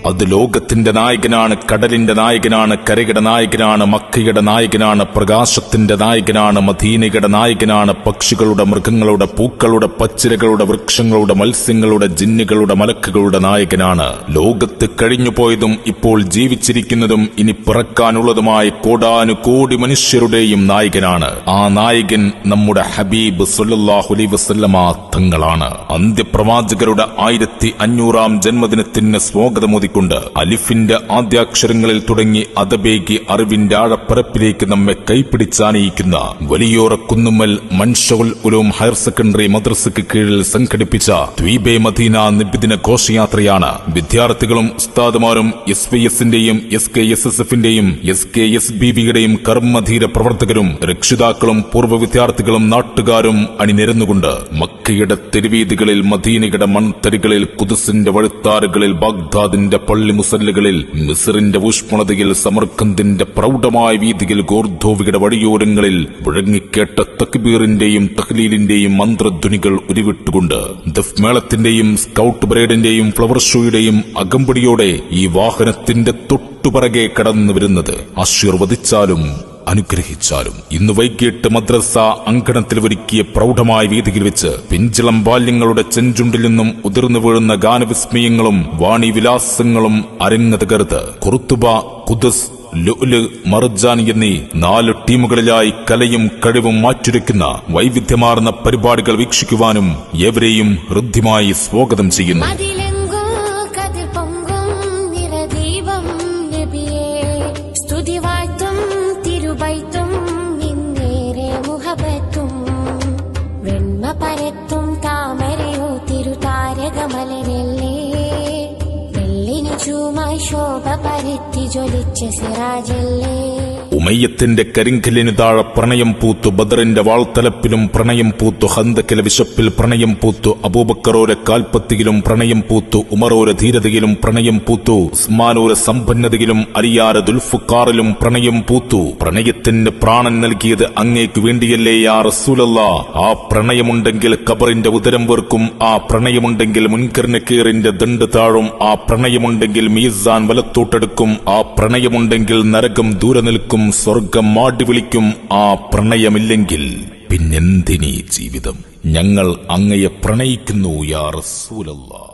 അത് ലോകത്തിന്റെ നായകനാണ്, കടലിന്റെ നായകനാണ്, കരയുടെ നായകനാണ്, മക്കയുടെ നായകനാണ്, പ്രകാശത്തിന്റെ നായകനാണ്, മദീനയുടെ നായകനാണ്, പക്ഷികളുടെ, മൃഗങ്ങളുടെ, പൂക്കളുടെ, പച്ചിലകളുടെ, വൃക്ഷങ്ങളുടെ, മത്സ്യങ്ങളുടെ, ജിന്നുകളുടെ, മലക്കുകളുടെ നായകനാണ്. ലോകത്ത് കഴിഞ്ഞുപോയതും ഇപ്പോൾ ജീവിച്ചിരിക്കുന്നതും ഇനി പിറക്കാനുള്ളതുമായ കോടാനുകോടി മനുഷ്യരുടെയും നായകനാണ്. ആ നായകൻ നമ്മുടെ ഹബീബ് സല്ലല്ലാഹു അലൈഹി വസല്ലമ തങ്ങളാണ്. അന്ത്യപ്രവാചകരുടെ 1500-ാം ജന്മദിനത്തിന് സ്വാഗതമോദിക്കൊണ്ട് അലിഫിന്റെ ആദ്യാക്ഷരങ്ങളിൽ തുടങ്ങി അതബേകി അറിവിന്റെ ആഴപ്പരപ്പിലേക്ക് നമ്മെ കൈപ്പിടിച്ചാനയിക്കുന്ന വലിയോറ കുന്നുമ്മൽ മൻഷഉൽ ഉലൂം ഹയർ സെക്കൻഡറി മദ്രസയ്ക്ക് കീഴിൽ സംഘടിപ്പിച്ച ദ്വീബെ മദീന നിബിദിന ഘോഷയാത്രയാണ്. വിദ്യാർത്ഥികളും ഉസ്താദുമാരും SYSന്റെയും SKSSFന്റെയും SKSBBയുടെയും കർമ്മധീര പ്രവർത്തകരും രക്ഷിതാക്കളും പൂർവ്വ വിദ്യാർത്ഥികളും നാട്ടുകാരും അണിനിരന്നുകൊണ്ട് മക്കയുടെ തെരുവീതികളിൽ, മദീനയുടെ മൺതരികളിൽ, ഖുദ്സിന്റെ വഴിത്താറുകളിൽ, ബാഗ്ദാദിന്റെ പള്ളി മുസല്ലുകളിൽ, മിസ്റിന്റെ ഊഷ്മളതയിൽ, സമർഖന്ദിന്റെ പ്രൗഢമായ വീതിയിൽ, ഗോർദോവിയുടെ വഴിയോരങ്ങളിൽ മുഴങ്ങിക്കേട്ട തക്ബീറിന്റെയും തഹ്ലീലിന്റെയും മന്ത്രധ്വനികൾ ഉരുവിട്ടുകൊണ്ട് ദഫ് മേളത്തിന്റെയും സ്കൌട്ട് പരേഡിന്റെയും ഫ്ലവർ ഷോയുടെയും അകമ്പടിയോടെ ഈ വാഹനത്തിന്റെ തൊട്ടുപിറകെ കടന്നു വരുന്നത് ആശീർവദിച്ചാലും അനുഗ്രഹിച്ചാലും ഇന്ന് വൈകിട്ട് മദ്രസ അങ്കണത്തിൽ ഒരുക്കിയ പ്രൗഢമായ വീതിയിൽ വെച്ച് പിഞ്ചിളം ബാല്യങ്ങളുടെ ചെഞ്ചുണ്ടിൽ നിന്നും ഉതിർന്നു വീഴുന്ന ഗാനവിസ്മയങ്ങളും വാണിവിലാസങ്ങളും അരങ്ങതകർത്ത് ഖുർത്തുബ, ഖുദ്സ്, ലുഅ്ലു, മർജാൻ എന്നീ 4 ടീമുകളിലായി കലയും കഴിവും മാറ്റുരയ്ക്കുന്ന വൈവിധ്യമാർന്ന പരിപാടികൾ വീക്ഷിക്കുവാനും ഏവരെയും ഹൃദ്യമായി സ്വാഗതം ചെയ്യുന്നു. പരത്തും താമരയോ തിരുതാരകമലരല്ലേ, വെള്ളിനു ചൂമായി ശോഭ പരത്തി ജ്വലിച്ച സിറാജല്ലേ. ഉമയ്യത്തിന്റെ കരിങ്കല്ലിന് താഴെ പ്രണയം പൂത്തു, ബദറിന്റെ വാൾത്തലപ്പിലും പ്രണയം പൂത്തു, ഹന്തക്കിലെ വിശപ്പിൽ പ്രണയം പൂത്തു, അബൂബക്കറോരെ കാൽപ്പത്തിയിലും പ്രണയം പൂത്തു, ഉമറോരെ ധീരതയിലും പ്രണയം പൂത്തു, ഉസ്മാനോരെ സമ്പന്നതയിലും അലിയാര ദുൽഫുക്കാറിലും പ്രണയം പൂത്തു. പ്രണയത്തിന് പ്രാണൻ നൽകിയത് അങ്ങേക്ക് വേണ്ടിയല്ലേ യാ റസൂലല്ലാഹ്. ആ പ്രണയമുണ്ടെങ്കിൽ ഖബറിന്റെ ഉദരം വീർക്കും, ആ പ്രണയമുണ്ടെങ്കിൽ മുൻകർ നക്കീറിന്റെ ദണ്ട് താഴും, ആ പ്രണയമുണ്ടെങ്കിൽ മീസാൻ വലത്തോട്ടെടുക്കും, ആ പ്രണയമുണ്ടെങ്കിൽ നരകം ദൂരെ നിൽക്കും, സ്വർഗം മാടി വിളിക്കും. ആ പ്രണയമില്ലെങ്കിൽ പിന്നെന്തിനീ ജീവിതം? ഞങ്ങൾ അങ്ങയെ പ്രണയിക്കുന്നു യാ റസൂലല്ലാഹ്.